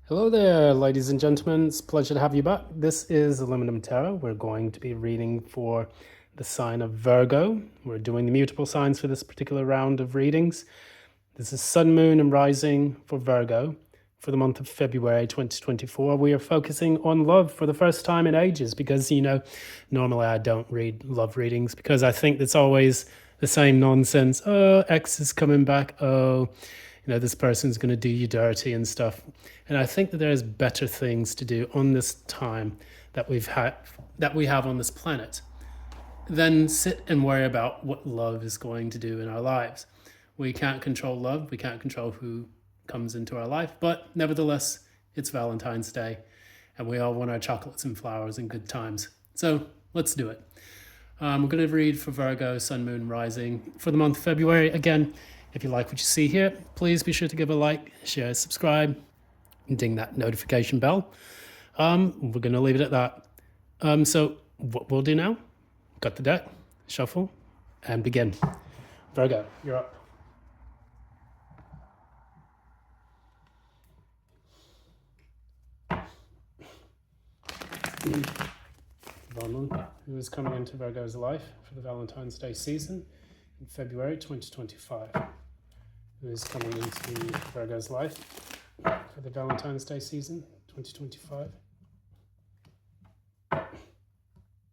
Hello there, ladies and gentlemen. It's a pleasure to have you back. This is Aluminum Tarot. We're going to be reading for the sign of Virgo. We're doing the mutable signs for this particular round of readings. This is Sun, Moon, and Rising for Virgo for the month of February 2024. We are focusing on love for the first time in ages because, normally I don't read love readings because I think it's always the same nonsense. Oh, X is coming back. Oh, this person's going to do you dirty and stuff. And I think that there's better things to do on this time that we have on this planet than sit and worry about what love is going to do in our lives. We can't control love. We can't control who comes into our life. But nevertheless, it's Valentine's Day and we all want our chocolates and flowers and good times. So let's do it. We're going to read for Virgo, Sun, Moon, Rising for the month of February. Again, if you like what you see here, please be sure to give a like, share, subscribe, and ding that notification bell. We're going to leave it at that. So what we'll do now, got the deck, shuffle, and begin. Virgo, you're up. Valentine, who is coming into Virgo's life for the Valentine's Day season in February 2025. Who is coming into Virgo's life for the Valentine's Day season 2025.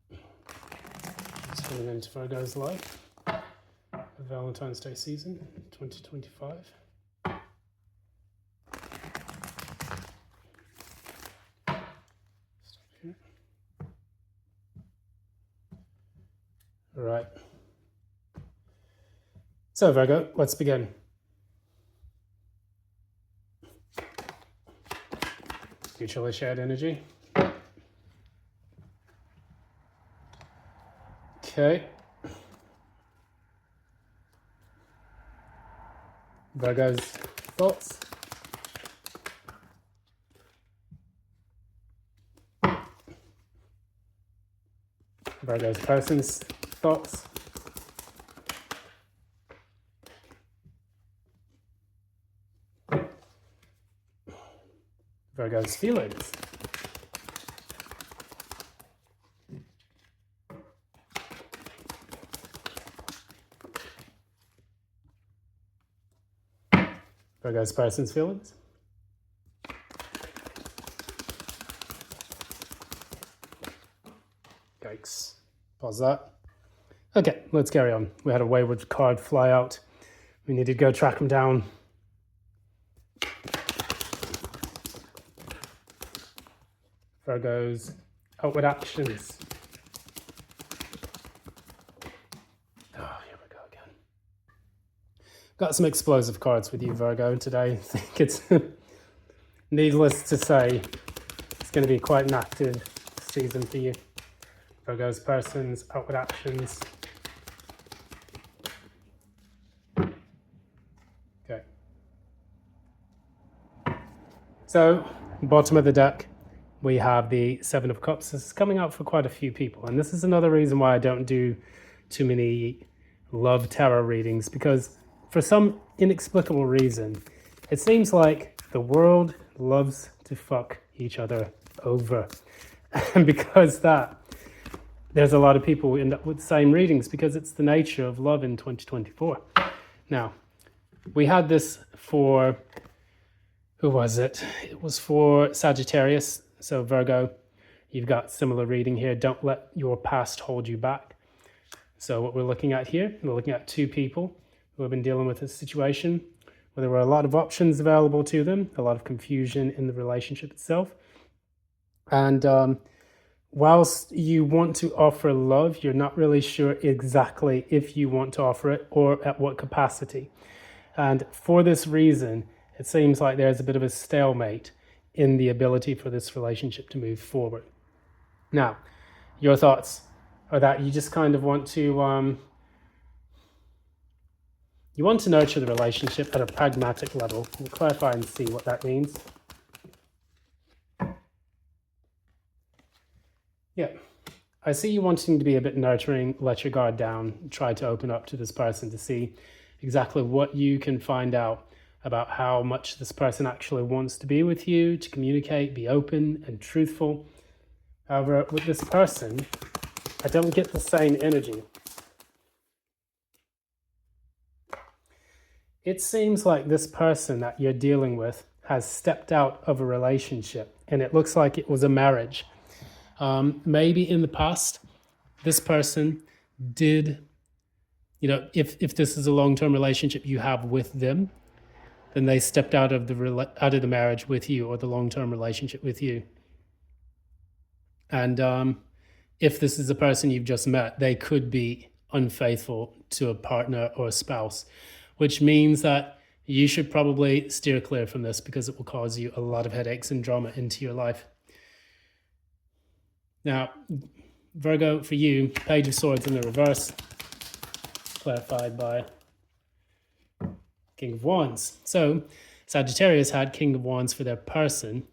Who's coming into Virgo's life for the Valentine's Day season 2025. Stop here. All right. So Virgo, let's begin. Mutually shared energy. Okay. Virgo's thoughts. Virgo's person's thoughts. Virgo's feelings. Virgo's person's feelings. Yikes. Pause that. Okay, let's carry on. We had a wayward card fly out. We need to go track him down. Virgo's outward actions. Oh, here we go again. Got some explosive cards with you, Virgo, today. I think it's needless to say, it's going to be quite an active season for you. Virgo's person's outward actions. Okay. So, bottom of the deck, we have the Seven of Cups. This is coming out for quite a few people. And this is another reason why I don't do too many love tarot readings, because for some inexplicable reason, it seems like the world loves to fuck each other over. And because that, there's a lot of people who end up with the same readings because it's the nature of love in 2024. Now, we had this for, who was it? It was for Sagittarius. So Virgo, you've got similar reading here. Don't let your past hold you back. So what we're looking at here, we're looking at two people who have been dealing with this situation where there were a lot of options available to them, a lot of confusion in the relationship itself. And whilst you want to offer love, you're not really sure exactly if you want to offer it or at what capacity. And for this reason, it seems like there's a bit of a stalemate in the ability for this relationship to move forward. Now, your thoughts are that you just kind of want to nurture the relationship at a pragmatic level. We'll clarify and see what that means. Yeah, I see you wanting to be a bit nurturing, let your guard down, try to open up to this person to see exactly what you can find out about how much this person actually wants to be with you, to communicate, be open and truthful. However, with this person, I don't get the same energy. It seems like this person that you're dealing with has stepped out of a relationship, and it looks like it was a marriage. Maybe in the past, this person did, if this is a long-term relationship you have with them, then they stepped out of the marriage with you, or the long-term relationship with you. And if this is a person you've just met, they could be unfaithful to a partner or a spouse, which means that you should probably steer clear from this, because it will cause you a lot of headaches and drama into your life. Now, Virgo, for you, Page of Swords in the reverse, clarified by King of Wands. So Sagittarius had King of Wands for their person.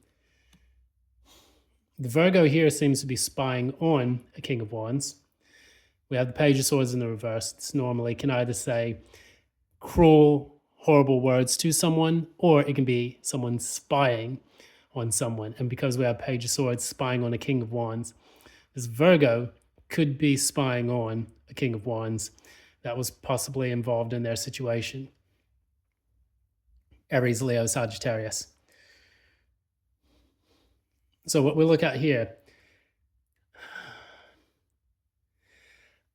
The Virgo here seems to be spying on a King of Wands. We have the Page of Swords in the reverse. This normally can either say cruel, horrible words to someone, or it can be someone spying on someone. And because we have Page of Swords spying on a King of Wands, this Virgo could be spying on a King of Wands that was possibly involved in their situation. Aries, Leo, Sagittarius. So what we look at here,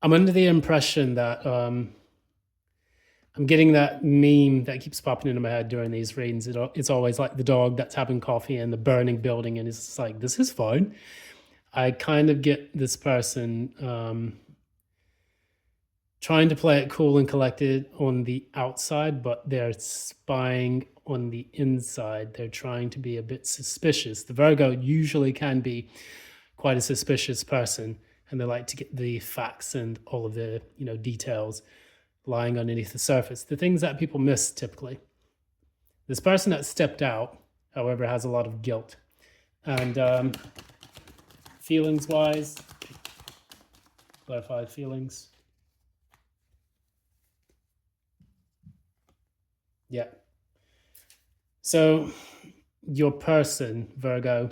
I'm under the impression that I'm getting that meme that keeps popping into my head during these readings. It's always like the dog that's having coffee in the burning building, and it's just like, this is fine. I kind of get this person trying to play it cool and collected on the outside, but they're spying on the inside. They're trying to be a bit suspicious. The Virgo usually can be quite a suspicious person, and they like to get the facts and all of the details lying underneath the surface, the things that people miss typically. This person that stepped out, however, has a lot of guilt. And feelings-wise, clarify feelings. Yeah. So your person, Virgo,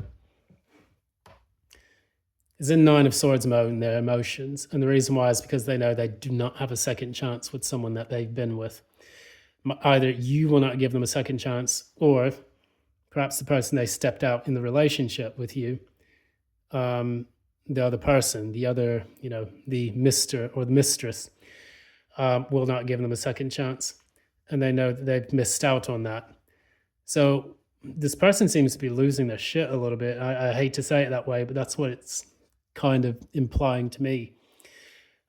is in Nine of Swords mode in their emotions. And the reason why is because they know they do not have a second chance with someone that they've been with. Either you will not give them a second chance, or perhaps the person they stepped out in the relationship with you, the other person, the other, the Mr. or the mistress, will not give them a second chance. And they know that they've missed out on that. So this person seems to be losing their shit a little bit. I hate to say it that way, but that's what it's kind of implying to me.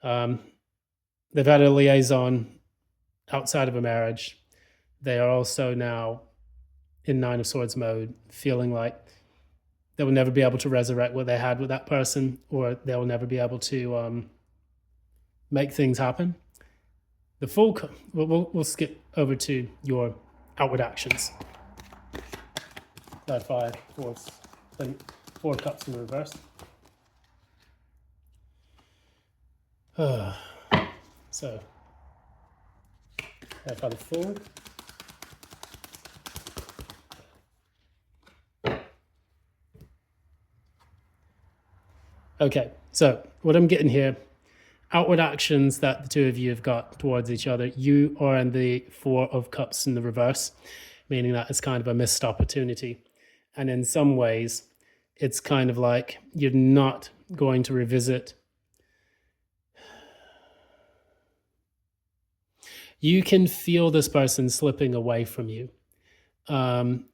They've had a liaison outside of a marriage. They are also now in Nine of Swords mode, feeling like they will never be able to resurrect what they had with that person, or they will never be able to make things happen. The full, we'll skip over to your outward actions. Clarify Four of Cups in the reverse. So, clarify the Fool. Okay, so what I'm getting here, outward actions that the two of you have got towards each other. You are in the Four of Cups in the reverse, meaning that it's kind of a missed opportunity. And in some ways, it's kind of like you're not going to revisit. You can feel this person slipping away from you. I'm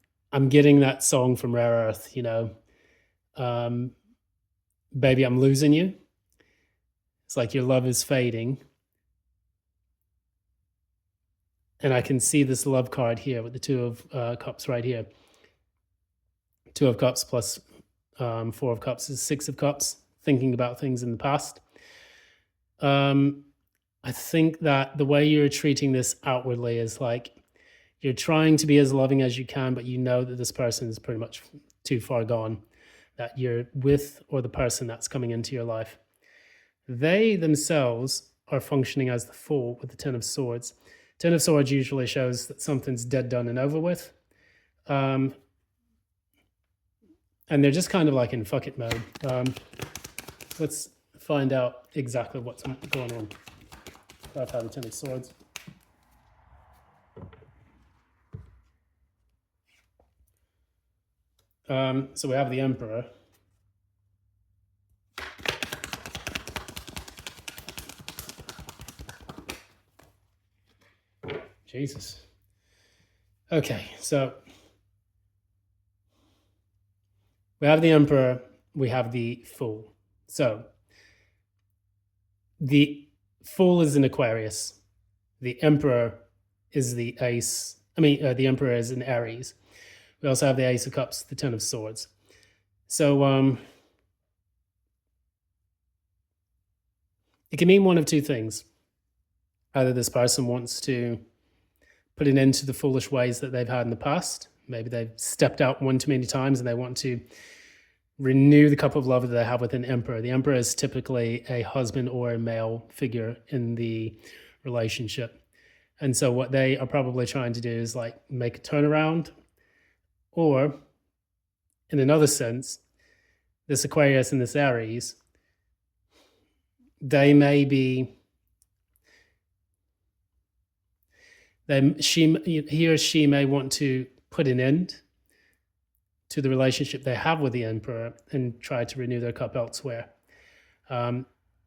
getting that song from Rare Earth, Baby, I'm losing you. It's like your love is fading. And I can see this love card here with the Two of Cups right here. Two of Cups plus Four of Cups is Six of Cups, thinking about things in the past. I think that the way you're treating this outwardly is like you're trying to be as loving as you can, but you know that this person is pretty much too far gone, that you're with, or the person that's coming into your life. They themselves are functioning as the Fool with the Ten of Swords. Ten of Swords usually shows that something's dead, done, and over with. And they're just kind of like in fuck it mode. Let's find out exactly what's going on. I've had the Ten of Swords. So we have the Emperor. Jesus. Okay, so we have the Emperor, we have the Fool. So the Fool is in Aquarius. The Emperor is the Ace. The Emperor is in Aries. We also have the Ace of Cups, the Ten of Swords. So it can mean one of two things. Either this person wants to put an end to the foolish ways that they've had in the past. Maybe they've stepped out one too many times and they want to renew the cup of love that they have with an Emperor. The Emperor is typically a husband or a male figure in the relationship. And so what they are probably trying to do is like make a turnaround, or in another sense, this Aquarius and this Aries, they may be, he or she may want to put an end to the relationship they have with the Emperor and try to renew their cup elsewhere.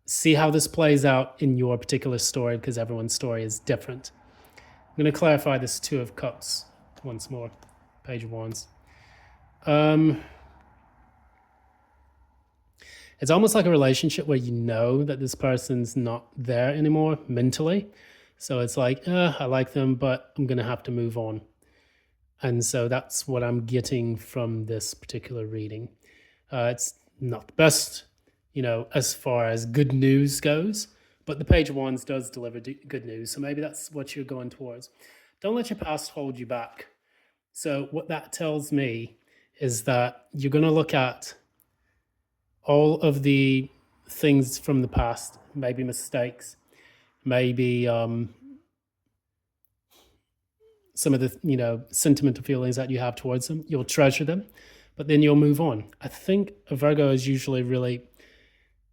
See how this plays out in your particular story, because everyone's story is different. I'm going to clarify this Two of Cups once more. Page of Wands. It's almost like a relationship where you know that this person's not there anymore mentally. So it's like, I like them, but I'm going to have to move on. And so that's what I'm getting from this particular reading. It's not the best, as far as good news goes, but the Page of Wands does deliver good news. So maybe that's what you're going towards. Don't let your past hold you back. So what that tells me is that you're going to look at all of the things from the past, maybe mistakes, maybe some of the sentimental feelings that you have towards them. You'll treasure them, but then you'll move on. I think a Virgo is usually really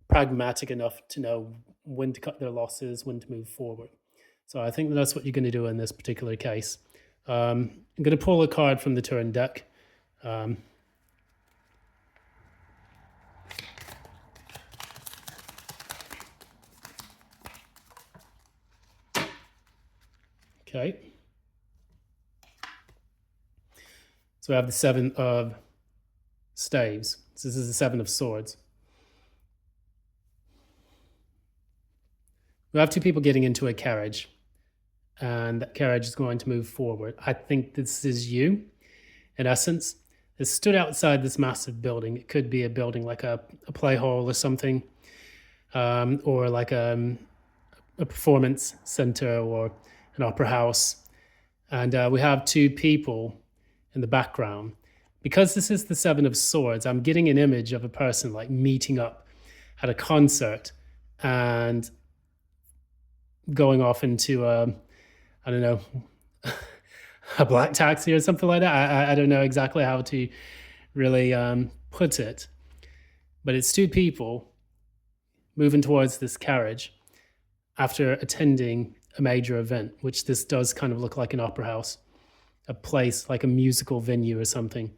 pragmatic enough to know when to cut their losses, when to move forward. So I think that's what you're going to do in this particular case. I'm going to pull a card from the Turin deck. Okay. So we have the Seven of Staves. So this is the Seven of Swords. We have two people getting into a carriage, and that carriage is going to move forward. I think this is you, in essence. It stood outside this massive building. It could be a building like a play hall or something, or like a performance center or an opera house. And we have two people in the background. Because this is the Seven of Swords, I'm getting an image of a person like meeting up at a concert and going off into a black taxi or something like that. I don't know exactly how to really put it, but it's two people moving towards this carriage after attending a major event, which this does kind of look like an opera house, a place like a musical venue or something.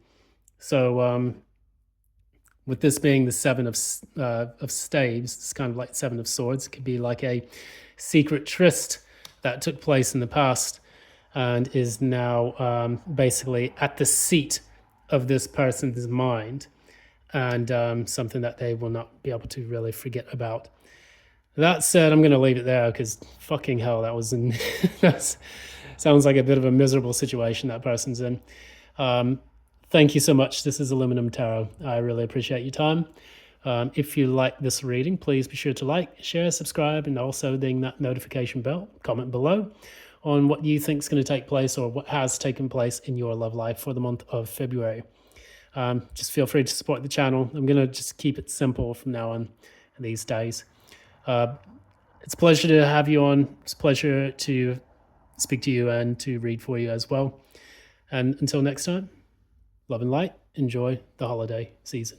So with this being the Seven of Staves, it's kind of like Seven of Swords. It could be like a secret tryst that took place in the past and is now basically at the seat of this person's mind, and something that they will not be able to really forget about. That said, I'm going to leave it there because fucking hell, that sounds like a bit of a miserable situation that person's in. Thank you so much. This is Aluminum Tarot. I really appreciate your time. If you like this reading, please be sure to like, share, subscribe, and also ding that notification bell. Comment below on what you think is going to take place or what has taken place in your love life for the month of February. Just feel free to support the channel. I'm going to just keep it simple from now on these days. It's a pleasure to have you on. It's a pleasure to speak to you and to read for you as well. And until next time, love and light. Enjoy the holiday season.